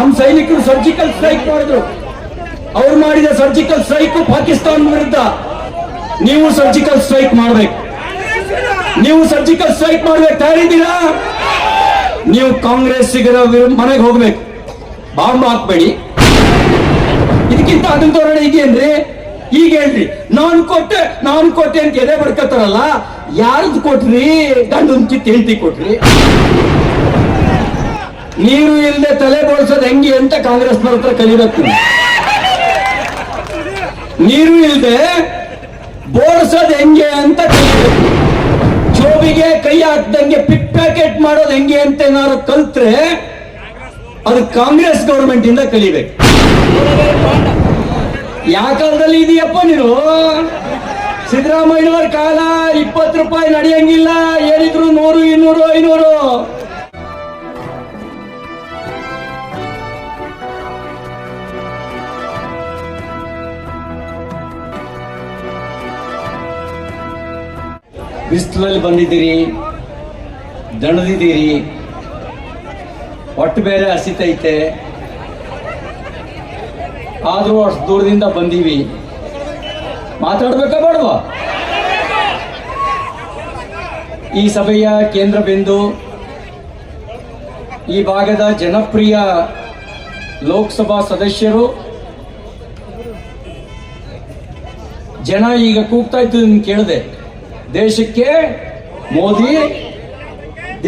ನಮ್ಮ ಸೈನಿಕರು surgical strike ಮಾಡಿದ್ರು. ಅವ್ರು ಮಾಡಿದ ಸರ್ಜಿಕಲ್ ಸ್ಟ್ರೈಕ್ ಪಾಕಿಸ್ತಾನ ವಿರುದ್ಧ. ನೀವು ಸರ್ಜಿಕಲ್ ಸ್ಟ್ರೈಕ್ ಮಾಡ್ಬೇಕು. ನೀವು ಸರ್ಜಿಕಲ್ ಸ್ಟ್ರೈಕ್ ಮಾಡ್ಬೇಕು. ತಯಾರಿದ್ದೀರಾ? ನೀವು ಕಾಂಗ್ರೆಸ್ಸಿಗರ ಮನೆಗೆ ಹೋಗ್ಬೇಕು. ಬಾಂಬ್ ಹಾಕ್ಬೇಡಿ. ಇದಕ್ಕಿಂತ ಅದನ್ನ ತೋರಣ ಇದೆಯೇನ್ರಿ? ಈಗ ಹೇಳ್ರಿ, ನಾನು ಕೊಟ್ಟೆ ಅಂತ ಎದೆ ಬಡ್ಕತ್ತಾರಲ್ಲ, ಯಾರದ್ದು ಕೊಟ್ರಿ? ಗಂಡನ್ ಕಿತ್ತು ಹೆಂಡತಿ ಕೊಟ್ರಿ. ನೀರು ಇಲ್ಲದೆ ತಲೆ ಬೋಳ್ಸೋದು ಹೆಂಗೆ ಅಂತ ಕಾಂಗ್ರೆಸ್ನವ್ರ ಹತ್ರ ಕಲಿಬೇಕು. ನೀರು ಇಲ್ಲದೆ ಬೋಳ್ಸೋದು ಹೆಂಗೆ ಅಂತ ಕಲಿಬೇಕು. ಜೋಬಿಗೆ ಕೈ ಹಾಕ್ದಂಗೆ ಪಿಕ್ ಪ್ಯಾಕೆಟ್ ಮಾಡೋದು ಹೆಂಗೆ ಅಂತ ಏನಾದ್ರು ಕಲ್ತ್ರೆ ಅದು ಕಾಂಗ್ರೆಸ್ ಗೌರ್ಮೆಂಟ್ ಇಂದ ಕಲಿಬೇಕು. ಯಾವ ಕಾಲದಲ್ಲಿ ಇದೆಯಪ್ಪ ನೀನು? ಸಿದ್ದರಾಮಯ್ಯನವರ ಕಾಲ 20 ರೂಪಾಯಿ ನಡೆಯಂಗಿಲ್ಲ, ಏನಿದ್ರು 100, 200, 500. ಬಿಸಿಲಲ್ಲಿ ಬಂದಿದ್ದೀರಿ, ದಣದಿದ್ದೀರಿ, ಹೊಟ್ಟೆ ಬೇರೆ ಹಸಿತೈತೆ. ಆದ್ರೂ ಅಷ್ಟು ದೂರದಿಂದ ಬಂದೀವಿ. ಮಾತಾಡ್ಬೇಕಾ ಬೇಡವಾ? ಈ ಸಭೆಯ ಕೇಂದ್ರ ಬಿಂದು ಈ ಭಾಗದ ಜನಪ್ರಿಯ ಲೋಕಸಭಾ ಸದಸ್ಯರು. ಜನ ಈಗ ಕೂಗ್ತಾ ಇದ್ದು ಕೇಳಿದೆ, ದೇಶಕ್ಕೆ ಮೋದಿ,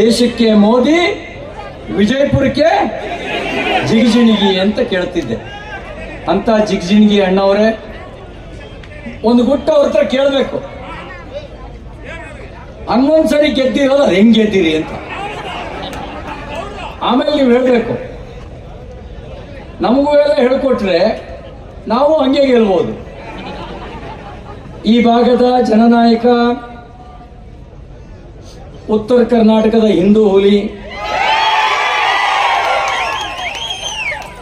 ದೇಶಕ್ಕೆ ಮೋದಿ, ವಿಜಯಪುರಕ್ಕೆ ಜಿಗಜಿಣಗಿ ಅಂತ ಕೇಳ್ತಿದ್ದೆ. ಅಂತ ಜಿಗಜಿಣಗಿ ಅಣ್ಣವರೇ, ಒಂದು ಗುಟ್ಟ ಅವ್ರ ಹತ್ರ ಕೇಳಬೇಕು, ಹನ್ನೊಂದ್ಸರಿ ಗೆದ್ದಿರೋದು ಅದು ಹೆಂಗ್ ಗೆದ್ದಿರಿ ಅಂತ. ಆಮೇಲೆ ನೀವು ಹೇಳ್ಬೇಕು. ನಮಗೂ ಎಲ್ಲ ಹೇಳ್ಕೊಟ್ರೆ ನಾವು ಹಂಗೆ ಗೆಲ್ಬೋದು. ಈ ಭಾಗದ ಜನನಾಯಕ, ಉತ್ತರ ಕರ್ನಾಟಕದ ಹಿಂದೂ ಹುಲಿ,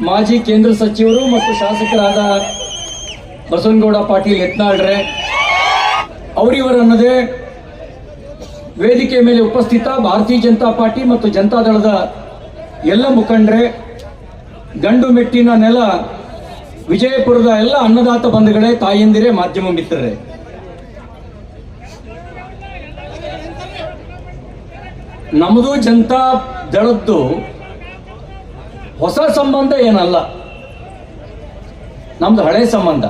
ಮಾಜಿ ಕೇಂದ್ರ ಸಚಿವರು ಮತ್ತು ಶಾಸಕರಾದ ಬಸವನಗೌಡ ಪಾಟೀಲ್ ಯತ್ನಾಳ್ರೆ ಅವರಿವರನ್ನದೇ ವೇದಿಕೆ ಮೇಲೆ ಉಪಸ್ಥಿತ ಭಾರತೀಯ ಜನತಾ ಪಾರ್ಟಿ ಮತ್ತು ಜನತಾದಳದ ಎಲ್ಲ ಮುಖಂಡರೇ, ಗಂಡು ಮೆಟ್ಟಿನ ನೆಲ ವಿಜಯಪುರದ ಎಲ್ಲ ಅನ್ನದಾತ ಬಂಧುಗಳೇ, ತಾಯಂದಿರೇ, ಮಾಧ್ಯಮ ಮಿತ್ರರೇ, ನಮ್ಮದು ಜನತಾ ದಳದ್ದು ಹೊಸ ಸಂಬಂಧ ಏನಲ್ಲ, ನಮ್ದು ಹಳೆ ಸಂಬಂಧ.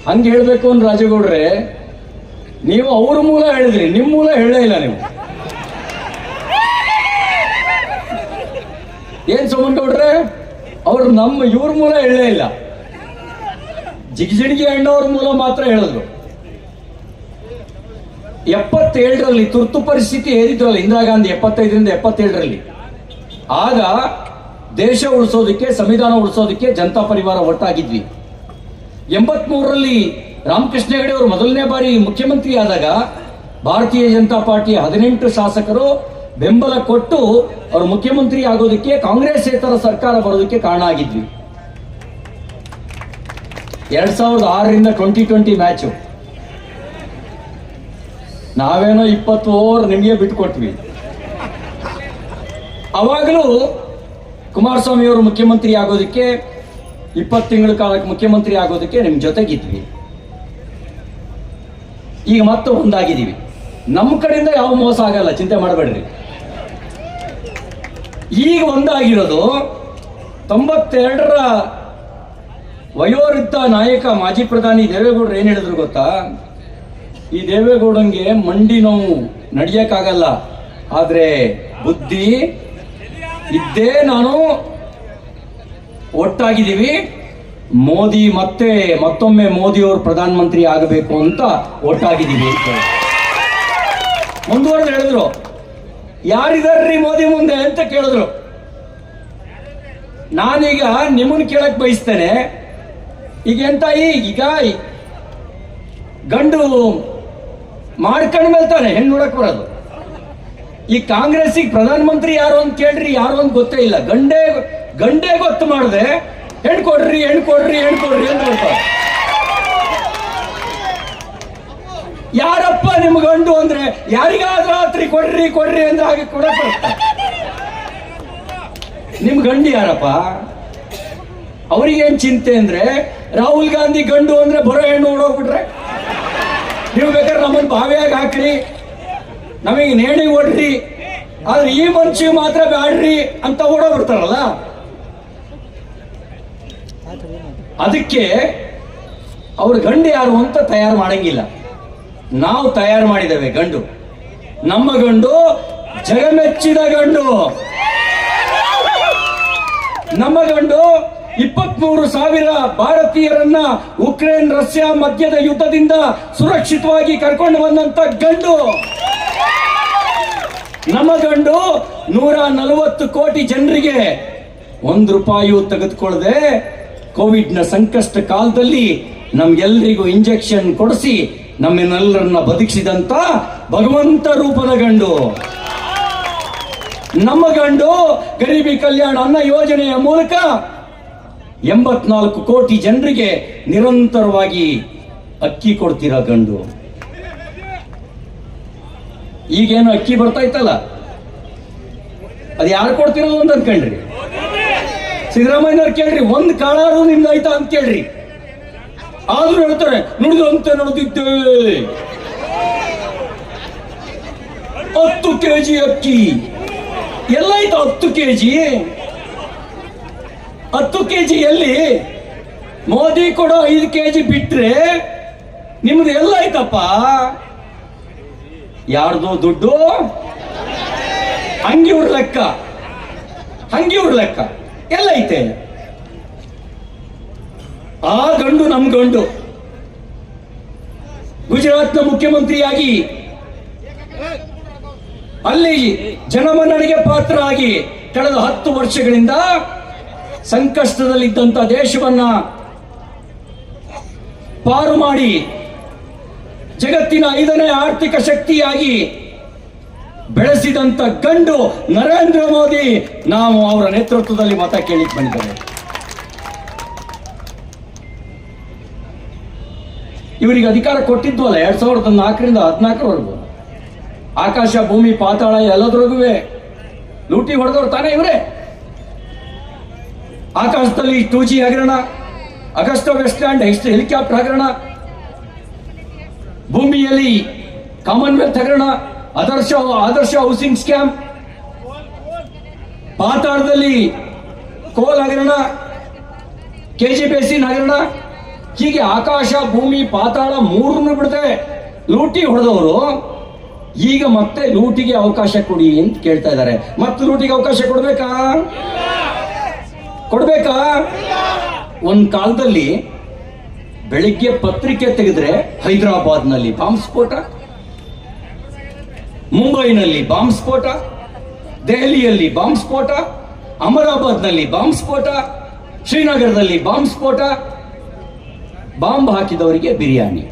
ಹಂಗೆ ಹೇಳ್ಬೇಕು ಅಂದ್ರೆ ರಾಜೇಗೌಡ್ರೆ, ನೀವು ಅವ್ರ ಮೂಲ ಹೇಳಿದ್ರಿ, ನಿಮ್ಮ ಮೂಲ ಹೇಳೇ ಇಲ್ಲ. ನೀವು ಏನ್ ಸೋಮನಗೌಡ್ರೆ, ಅವ್ರು ಇವ್ರ ಮೂಲ ಹೇಳೇ ಇಲ್ಲ. ಜಿಗಜಿಣಗಿ ಅಣ್ಣವ್ರ ಮೂಲ ಮಾತ್ರ ಹೇಳಿದ್ರು. 77ರಲ್ಲಿ ತುರ್ತು ಪರಿಸ್ಥಿತಿ ಏರಿದ್ರಲ್ಲ ಇಂದಿರಾ ಗಾಂಧಿ, 75ರಿಂದ 77ರಲ್ಲಿ, ಆಗ ದೇಶ ಉಳಿಸೋದಕ್ಕೆ, ಸಂವಿಧಾನ ಉಳಿಸೋದಕ್ಕೆ ಜನತಾ ಪರಿವಾರ ಒಟ್ಟಾಗಿದ್ವಿ. 83ರಲ್ಲಿ ರಾಮಕೃಷ್ಣ ಹೆಗಡೆ ಅವರು ಮೊದಲನೇ ಬಾರಿ ಮುಖ್ಯಮಂತ್ರಿ ಆದಾಗ ಭಾರತೀಯ ಜನತಾ ಪಾರ್ಟಿಯ 18 ಶಾಸಕರು ಬೆಂಬಲ ಕೊಟ್ಟು ಅವರು ಮುಖ್ಯಮಂತ್ರಿ ಆಗೋದಕ್ಕೆ, ಕಾಂಗ್ರೆಸ್ಸೇತರ ಸರ್ಕಾರ ಬರೋದಕ್ಕೆ ಕಾರಣ ಆಗಿದ್ವಿ. 2006ರಿಂದ 2020 ಮ್ಯಾಚು ನಾವೇನೋ 20 ಓವರ್ ನಿಮಗೆ ಬಿಟ್ಕೊಟ್ವಿ. ಅವಾಗಲೂ ಕುಮಾರಸ್ವಾಮಿ ಅವರು ಮುಖ್ಯಮಂತ್ರಿ ಆಗೋದಕ್ಕೆ, 20 ತಿಂಗಳ ಕಾಲಕ್ಕೆ ಮುಖ್ಯಮಂತ್ರಿ ಆಗೋದಕ್ಕೆ ನಿಮ್ ಜೊತೆಗಿದ್ವಿ. ಈಗ ಮತ್ತೆ ಒಂದಾಗಿದ್ದೀವಿ. ನಮ್ಮ ಕಡೆಯಿಂದ ಯಾವ ಮೋಸ ಆಗಲ್ಲ, ಚಿಂತೆ ಮಾಡಬೇಡ್ರಿ. ಈಗ ಒಂದಾಗಿರೋದು 92ರ ವಯೋವೃದ್ಧ ನಾಯಕ ಮಾಜಿ ಪ್ರಧಾನಿ ದೇವೇಗೌಡರು ಏನ್ ಹೇಳಿದ್ರು ಗೊತ್ತಾ? ಈ ದೇವೇಗೌಡಂಗೆ ಮಂಡಿ ನೋವು, ನಡೆಯಕ್ಕಾಗಲ್ಲ, ಆದ್ರೆ ಬುದ್ಧಿ ಇದ್ದೇ ನಾನು ಒಟ್ಟಾಗಿದ್ದೀವಿ. ಮೋದಿ ಮತ್ತೊಮ್ಮೆ ಮೋದಿ ಅವರು ಪ್ರಧಾನಮಂತ್ರಿ ಆಗಬೇಕು ಅಂತ ಒಟ್ಟಾಗಿದ್ದೀವಿ. ಮುಂದುವರೆದು ಹೇಳಿದ್ರು, ಯಾರಿದಾರ್ರಿ ಮೋದಿ ಮುಂದೆ ಅಂತ ಕೇಳಿದ್ರು. ನಾನೀಗ ನಿಮ್ಮನ್ನು ಕೇಳಕ್ ಬಯಸ್ತೇನೆ. ಈಗ ಎಂತಾಯಿ, ಈಗ ಗಂಡು ಮಾಡ್ಕೊಂಡ ಮೇಲೆ ತಾನೆ ಹೆಣ್ಣು ನೋಡಕ್ ಬರೋದು. ಈ ಕಾಂಗ್ರೆಸ್ಸಿಗೆ ಪ್ರಧಾನಮಂತ್ರಿ ಯಾರು ಅಂತ ಕೇಳ್ರಿ, ಯಾರು ಅಂತ ಗೊತ್ತೇ ಇಲ್ಲ. ಗಂಡೇ ಗೊತ್ತು ಮಾಡದೆ ಹೆಣ್ಣು ಕೊಡ್ರಿ ಅಂತ ಹೇಳ್ತಾರೆ. ಯಾರಪ್ಪ ನಿಮ್ ಗಂಡು ಅಂದ್ರೆ, ಯಾರಿಗಾದ್ರೂ ರಾತ್ರಿ ಕೊಡ್ರಿ ಅಂದ್ರೆ ಹಾಗೆ ಕೊಡಕ್ ನಿಮ್ ಗಂಡು ಯಾರಪ್ಪ? ಅವ್ರಿಗೇನ್ ಚಿಂತೆ ಅಂದ್ರೆ ರಾಹುಲ್ ಗಾಂಧಿ ಗಂಡು ಅಂದ್ರೆ ಬರೋ ಹೆಣ್ಣು ಓಡೋಗ್ಬಿಟ್ರೆ ನೀವು ಬೇಕಾದ್ರೆ ನಮ್ಮನ್ನು ಬಾವಿಯಾಗ ಹಾಕ್ರಿ, ನಮಗೆ ನೇಣಿ ಓಡ್ರಿ, ಆದ್ರೆ ಈ ಮನುಷ್ಯ ಮಾತ್ರ ಬ್ಯಾಡ್ರಿ ಅಂತ ಓಡೋಗ್ಬಿಡ್ತಾರಲ್ಲ. ಅದಕ್ಕೆ ಅವ್ರ ಗಂಡು ಯಾರು ಅಂತ ತಯಾರು ಮಾಡಂಗಿಲ್ಲ. ನಾವು ತಯಾರು ಮಾಡಿದ್ದೇವೆ ಗಂಡು. ನಮ್ಮ ಗಂಡು ಜಗಮೆಚ್ಚಿದ ಗಂಡು. ನಮ್ಮ ಗಂಡು 23,000 ಭಾರತೀಯರನ್ನ ಉಕ್ರೇನ್ ರಷ್ಯಾ ಮಧ್ಯದ ಯುದ್ಧದಿಂದ ಸುರಕ್ಷಿತವಾಗಿ ಕರ್ಕೊಂಡು ಬಂದಂತ ಗಂಡು. ನಮ್ಮ ಗಂಡು 140 ಕೋಟಿ ಜನರಿಗೆ ₹1 ತೆಗೆದುಕೊಳ್ಳದೆ ಕೋವಿಡ್ನ ಸಂಕಷ್ಟ ಕಾಲದಲ್ಲಿ ನಮ್ಗೆಲ್ಲರಿಗೂ ಇಂಜೆಕ್ಷನ್ ಕೊಡಿಸಿ ನಮ್ಮನ್ನೆಲ್ಲರನ್ನ ಬದುಕಿಸಿದಂತ ಭಗವಂತ ರೂಪದ ಗಂಡು. ನಮ್ಮ ಗಂಡು ಗರೀಬಿ ಕಲ್ಯಾಣ ಅನ್ನ ಯೋಜನೆಯ ಮೂಲಕ 84 ಕೋಟಿ ಜನರಿಗೆ ನಿರಂತರವಾಗಿ ಅಕ್ಕಿ ಕೊಡ್ತಿರೋ ಗಂಡು. ಈಗೇನು ಅಕ್ಕಿ ಬರ್ತಾ ಇತ್ತಲ್ಲ, ಅದು ಯಾರು ಕೊಡ್ತಿರೋದು ಅಂತ ಅನ್ಕಂಡ್ರಿ? ಸಿದ್ದರಾಮಯ್ಯವ್ರು ಕೇಳ್ರಿ, ಒಂದ್ ಕಾಳಾರು ನಿಮ್ದು ಆಯ್ತಾ ಅಂತ ಕೇಳ್ರಿ. ಆದ್ರೂ ಹೇಳ್ತಾರೆ ನುಡಿದಂತೆ ನಡೆದಿದ್ದೆ. 10 kg ಅಕ್ಕಿ ಎಲ್ಲಾಯ್ತು? 10 kg 10 kg ಎಲ್ಲಿ? ಮೋದಿ ಕೊಡೋ 5 kg ಬಿಟ್ರೆ ನಿಮ್ದು ಎಲ್ಲಾಯ್ತಪ್ಪ? ಯಾರ್ದು ದುಡ್ಡು? ಹಂಗಿವ್ರ ಲೆಕ್ಕ, ಹಂಗಿವ್ರ ಲೆಕ್ಕ ಎಲ್ಲೈತೆ? ಆ ಗಂಡು ನಮ್ ಗಂಡು. ಗುಜರಾತ್ನ ಮುಖ್ಯಮಂತ್ರಿಯಾಗಿ ಅಲ್ಲಿ ಜನಮನ್ನಣೆಗೆ ಪಾತ್ರ ಆಗಿ ಕಳೆದ 10 ವರ್ಷಗಳಿಂದ ಸಂಕಷ್ಟದಲ್ಲಿದ್ದಂತ ದೇಶವನ್ನ ಪಾರು ಮಾಡಿ ಜಗತ್ತಿನ 5ನೇ ಆರ್ಥಿಕ ಶಕ್ತಿಯಾಗಿ ಬೆಳೆಸಿದಂತ ಗಂಡು ನರೇಂದ್ರ ಮೋದಿ. ನಾವು ಅವರ ನೇತೃತ್ವದಲ್ಲಿ ಮತ ಕೇಳಿಕ್ ಬಂದಿದ್ದೇವೆ. ಇವರಿಗೆ ಅಧಿಕಾರ ಕೊಟ್ಟಿದ್ವಲ್ಲ 2004ರಿಂದ 2014 ಆಕಾಶ ಭೂಮಿ ಪಾತಾಳ ಎಲ್ಲದ್ರೊಳಗೂ ಲೂಟಿ ಹೊಡೆದವ್ರು ತಾನೇ ಇವರೇ. ಆಕಾಶದಲ್ಲಿ 2G ಹಗರಣ, ಅಗಸ್ಟಾ ವೆಸ್ಟ್ಲ್ಯಾಂಡ್ ಹೆಲಿಕಾಪ್ಟರ್ ಹಗರಣ, ಭೂಮಿಯಲ್ಲಿ ಕಾಮನ್ವೆಲ್ತ್ ಹಗರಣ, ಆದರ್ಶ ಹೌಸಿಂಗ್ ಸ್ಕ್ಯಾಮ್, ಪಾತಾಳದಲ್ಲಿ ಕೋಲ್ ಹಗರಣ, KG ಬೇಸಿನ್ ಹಗರಣ, ಹೀಗೆ ಆಕಾಶ ಭೂಮಿ ಪಾತಾಳ 3 ಬಿಡದೆ ಲೂಟಿ ಹೊಡೆದವರು ಈಗ ಮತ್ತೆ ಲೂಟಿಗೆ ಅವಕಾಶ ಕೊಡಿ ಅಂತ ಕೇಳ್ತಾ ಇದ್ದಾರೆ. ಮತ್ತೆ ಲೂಟಿಗೆ ಅವಕಾಶ ಕೊಡ್ಬೇಕಾ? ಒಂದ್ ಕಾಲದಲ್ಲಿ ಬೆಳಿಗ್ಗೆ ಪತ್ರಿಕೆ ತೆಗೆದ್ರೆ ಹೈದರಾಬಾದ್ನಲ್ಲಿ ಬಾಂಬ್ ಸ್ಫೋಟ, ಮುಂಬೈನಲ್ಲಿ ಬಾಂಬ್ ಸ್ಫೋಟ, ದೆಹಲಿಯಲ್ಲಿ ಬಾಂಬ್ ಸ್ಫೋಟ, ಅಹಮದಾಬಾದ್ನಲ್ಲಿ ಬಾಂಬ್ ಸ್ಫೋಟ, ಶ್ರೀನಗರದಲ್ಲಿ ಬಾಂಬ್ ಸ್ಫೋಟ, ಬಾಂಬ್ ಹಾಕಿದವರಿಗೆ ಬಿರಿಯಾನಿ.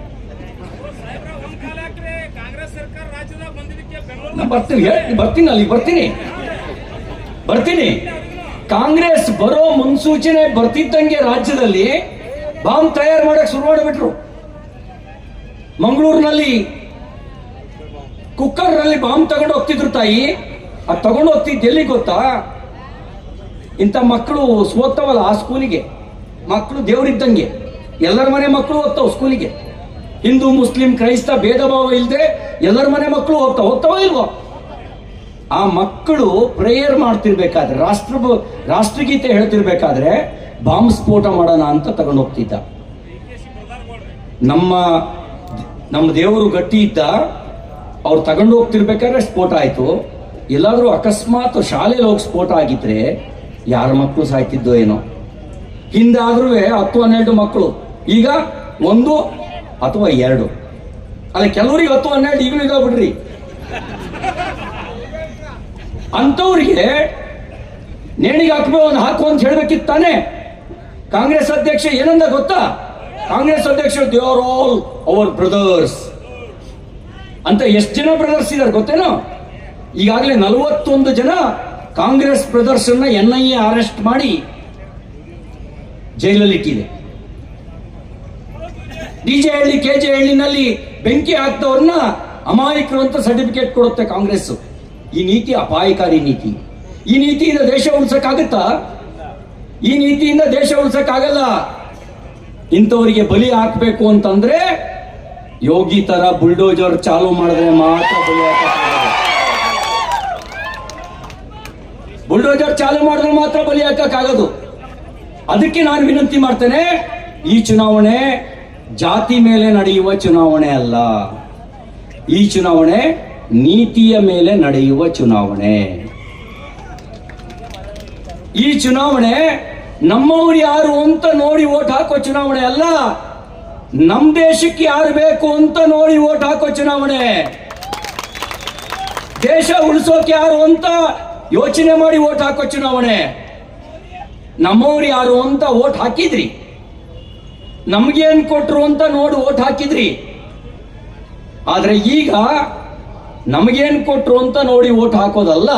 ಬರ್ತೀನಿ. ಕಾಂಗ್ರೆಸ್ ಬರೋ ಮುನ್ಸೂಚನೆ ಬರ್ತಿದ್ದಂಗೆ ರಾಜ್ಯದಲ್ಲಿ ಬಾಂಬ್ ತಯಾರು ಮಾಡಕ್ ಶುರು ಮಾಡಿಬಿಟ್ರು. ಮಂಗಳೂರಿನಲ್ಲಿ ಕುಕ್ಕರ್ ನಲ್ಲಿ ಬಾಂಬ್ ತಗೊಂಡು ಹೋಗ್ತಿದ್ರು ತಾಯಿ. ಅದು ತಗೊಂಡು ಹೋಗ್ತಿದ್ದು ಎಲ್ಲಿ ಗೊತ್ತಾ? ಇಂಥ ಮಕ್ಕಳು ಓದ್ತಾವಲ್ಲ ಆ ಸ್ಕೂಲಿಗೆ. ಮಕ್ಕಳು ದೇವರಿದ್ದಂಗೆ, ಎಲ್ಲರ ಮನೆ ಮಕ್ಕಳು ಓದ್ತಾವ ಸ್ಕೂಲಿಗೆ. ಹಿಂದೂ ಮುಸ್ಲಿಂ ಕ್ರೈಸ್ತ ಭೇದ ಭಾವ ಇಲ್ಲದೆ ಎಲ್ಲರ ಮನೆ ಮಕ್ಕಳು ಹೋಗ್ತಾವ ಇಲ್ವೋ? ಆ ಮಕ್ಕಳು ಪ್ರೇಯರ್ ಮಾಡ್ತಿರ್ಬೇಕಾದ್ರೆ, ರಾಷ್ಟ್ರಗೀತೆ ಹೇಳ್ತಿರ್ಬೇಕಾದ್ರೆ ಬಾಂಬ್ ಸ್ಫೋಟ ಮಾಡೋಣ ಅಂತ ತಗೊಂಡು ಹೋಗ್ತಿದ್ದ. ನಮ್ಮ ದೇವರು ಗಟ್ಟಿ ಇದ್ದ. ಅವ್ರು ತಗೊಂಡು ಹೋಗ್ತಿರ್ಬೇಕಾದ್ರೆ ಸ್ಫೋಟ ಆಯ್ತು. ಎಲ್ಲಾದ್ರೂ ಅಕಸ್ಮಾತ್ ಶಾಲೆಯಲ್ಲಿ ಹೋಗಿ ಸ್ಫೋಟ ಆಗಿದ್ರೆ ಯಾರ ಮಕ್ಕಳು ಸಾಯ್ತಿದ್ದೋ ಏನೋ. ಹಿಂದಾದ್ರೂ 10-12 ಮಕ್ಕಳು, ಈಗ 1 ಅಥವಾ 2. ಅಲ್ಲ, ಕೆಲವರಿಗೆ 10-12 ಈಗಲೂ ಇದಾವ ಬಿಡ್ರಿ. ಅಂತವ್ರಿಗೆ ನೇಣಿಗೆ ಹಾಕು ಅಂತ ಹೇಳ್ಬೇಕಿತ್ತು ತಾನೆ. ಕಾಂಗ್ರೆಸ್ ಅಧ್ಯಕ್ಷ ಏನಂದ ಗೊತ್ತಾ? ಕಾಂಗ್ರೆಸ್ ಅಧ್ಯಕ್ಷ they are all our brothers ಅಂತ. ಎಷ್ಟು ಜನ ಬ್ರದರ್ಸ್ ಇದ್ದಾರೆ ಗೊತ್ತೇನೋ? ಈಗಾಗಲೇ 41 ಜನ ಕಾಂಗ್ರೆಸ್ ಬ್ರದರ್ಸ್ ಅನ್ನ NIA ಅರೆಸ್ಟ್ ಮಾಡಿ ಜೈಲಲ್ಲಿ ಇಟ್ಟಿದೆ. DJ ಹಳ್ಳಿ KJ ಹಳ್ಳಿನಲ್ಲಿ ಬೆಂಕಿ ಹಾಕಿದವ್ರನ್ನ ಅಮಾಯಕರು ಅಂತ ಸರ್ಟಿಫಿಕೇಟ್ ಕೊಡುತ್ತೆ ಕಾಂಗ್ರೆಸ್. ಈ ನೀತಿ ಅಪಾಯಕಾರಿ ನೀತಿ. ಈ ನೀತಿಯಿಂದ ದೇಶ ಉಳಿಸಕ್ಕಾಗುತ್ತಾ? ಈ ನೀತಿಯಿಂದ ದೇಶ ಉಳಿಸಕ್ಕಾಗಲ್ಲ. ಇಂಥವರಿಗೆ ಬಲಿ ಹಾಕ್ಬೇಕು ಅಂತಂದ್ರೆ ಯೋಗಿ ತರ ಬುಲ್ಡೋಜರ್ ಚಾಲು ಮಾಡಿದ್ರೆ ಮಾತ್ರ ಬಲಿ ಹಾಕಕ್ಕಾಗಲ್ಲ. ಬುಲ್ಡೋಜರ್ ಚಾಲು ಮಾಡಿದ್ರೆ ಮಾತ್ರ ಬಲಿ ಹಾಕಕ್ಕಾಗೋದು. ಅದಕ್ಕೆ ನಾನು ವಿನಂತಿ ಮಾಡ್ತೇನೆ, ಈ ಚುನಾವಣೆ ಜಾತಿ ಮೇಲೆ ನಡೆಯುವ ಚುನಾವಣೆ ಅಲ್ಲ. ಈ ಚುನಾವಣೆ ನೀತಿಯ ಮೇಲೆ ನಡೆಯುವ ಚುನಾವಣೆ. ಈ ಚುನಾವಣೆ ನಮ್ಮವ್ರು ಯಾರು ಅಂತ ನೋಡಿ ವೋಟ್ ಹಾಕೋ ಚುನಾವಣೆ ಅಲ್ಲ. ನಮ್ ದೇಶಕ್ಕೆ ಯಾರು ಬೇಕು ಅಂತ ನೋಡಿ ವೋಟ್ ಹಾಕೋ ಚುನಾವಣೆ. ದೇಶ ಉಳಿಸೋಕೆ ಯಾರು ಅಂತ ಯೋಚನೆ ಮಾಡಿ ವೋಟ್ ಹಾಕೋ ಚುನಾವಣೆ. ನಮ್ಮವ್ರು ಯಾರು ಅಂತ ವೋಟ್ ಹಾಕಿದ್ರಿ, ನಮ್ಗೇನ್ ಕೊಟ್ರು ಅಂತ ನೋಡಿ ವೋಟ್ ಹಾಕಿದ್ರಿ. ಆದ್ರೆ ಈಗ ನಮಗೇನ್ ಕೊಟ್ರು ಅಂತ ನೋಡಿ ವೋಟ್ ಹಾಕೋದಲ್ಲ.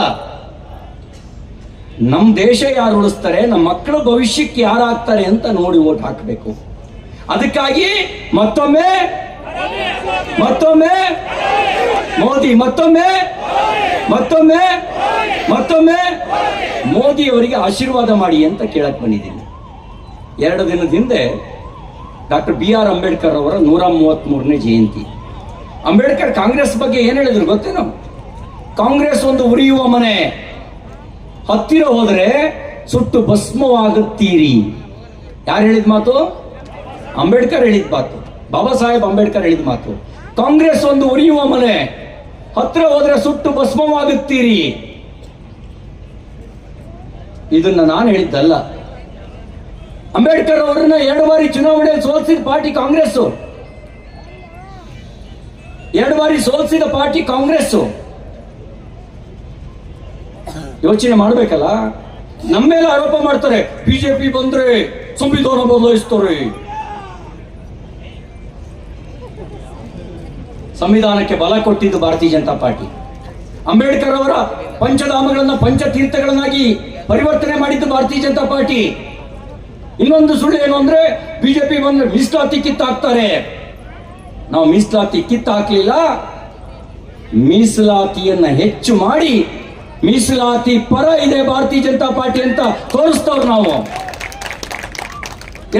ನಮ್ ದೇಶ ಯಾರು ಉಳಿಸ್ತಾರೆ, ನಮ್ಮ ಮಕ್ಕಳ ಭವಿಷ್ಯಕ್ಕೆ ಯಾರಾಗ್ತಾರೆ ಅಂತ ನೋಡಿ ವೋಟ್ ಹಾಕಬೇಕು. ಅದಕ್ಕಾಗಿ ಮತ್ತೊಮ್ಮೆ ಮೋದಿ, ಮತ್ತೊಮ್ಮೆ ಮೋದಿ ಅವರಿಗೆ ಆಶೀರ್ವಾದ ಮಾಡಿ ಅಂತ ಕೇಳಕ್ ಬಂದಿದ್ದೀನಿ. 2 ದಿನದ ಹಿಂದೆ ಡಾಕ್ಟರ್ BR ಅಂಬೇಡ್ಕರ್ ಅವರ 133ನೇ ಜಯಂತಿ. ಅಂಬೇಡ್ಕರ್ ಕಾಂಗ್ರೆಸ್ ಬಗ್ಗೆ ಏನ್ ಹೇಳಿದ್ರು ಗೊತ್ತೇನೋ? ಕಾಂಗ್ರೆಸ್ ಒಂದು ಉರಿಯುವ ಮನೆ, ಹತ್ತಿರ ಹೋದರೆ ಸುಟ್ಟು ಭಸ್ಮವಾಗುತ್ತೀರಿ. ಯಾರು ಹೇಳಿದ ಮಾತು? ಅಂಬೇಡ್ಕರ್ ಹೇಳಿದ ಮಾತು, ಬಾಬಾ ಸಾಹೇಬ್ ಅಂಬೇಡ್ಕರ್ ಹೇಳಿದ ಮಾತು. ಕಾಂಗ್ರೆಸ್ ಒಂದು ಉರಿಯುವ ಮನೆ, ಹತ್ತಿರ ಹೋದ್ರೆ ಸುಟ್ಟು ಭಸ್ಮವಾಗುತ್ತೀರಿ. ಇದನ್ನ ನಾನು ಹೇಳಿದ್ದಲ್ಲ. ಅಂಬೇಡ್ಕರ್ ಅವರನ್ನ 2 ಬಾರಿ ಚುನಾವಣೆಯಲ್ಲಿ ಸೋಲಿಸಿದ ಪಾರ್ಟಿ ಕಾಂಗ್ರೆಸ್. 2 ಬಾರಿ ಸೋಲಿಸಿದ ಪಾರ್ಟಿ ಕಾಂಗ್ರೆಸ್. ಯೋಚನೆ ಮಾಡ್ಬೇಕಲ್ಲ. ನಮ್ಮ ಮೇಲೆ ಆರೋಪ ಮಾಡ್ತಾರೆ, ಬಿಜೆಪಿ ಬಂದ್ರೆ ಸಂವಿಧಾನ ಬದಲಾಯಿಸ್ತಾರೆ. ಸಂವಿಧಾನಕ್ಕೆ ಬಲ ಕೊಟ್ಟಿದ್ದು ಭಾರತೀಯ ಜನತಾ ಪಾರ್ಟಿ. ಅಂಬೇಡ್ಕರ್ ಅವರ ಪಂಚಧಾಮಗಳನ್ನ ಪಂಚತೀರ್ಥಗಳನ್ನಾಗಿ ಪರಿವರ್ತನೆ ಮಾಡಿದ್ದು ಭಾರತೀಯ ಜನತಾ ಪಾರ್ಟಿ. ಇನ್ನೊಂದು ಸುಳ್ಳು ಏನು ಅಂದ್ರೆ, ಬಿಜೆಪಿ ಬಂದ್ರೆ ಮೀಸಲಾತಿ ಕಿತ್ತಾಕ್ತಾರೆ. ನಾವು ಮೀಸಲಾತಿ ಕಿತ್ತಾಕ್ಲಿಲ್ಲ, ಮೀಸಲಾತಿಯನ್ನ ಹೆಚ್ಚು ಮಾಡಿ ಮೀಸಲಾತಿ ಪರ ಇದೆ ಭಾರತೀಯ ಜನತಾ ಪಾರ್ಟಿ ಅಂತ ತೋರಿಸ್ತವ್ರು ನಾವು.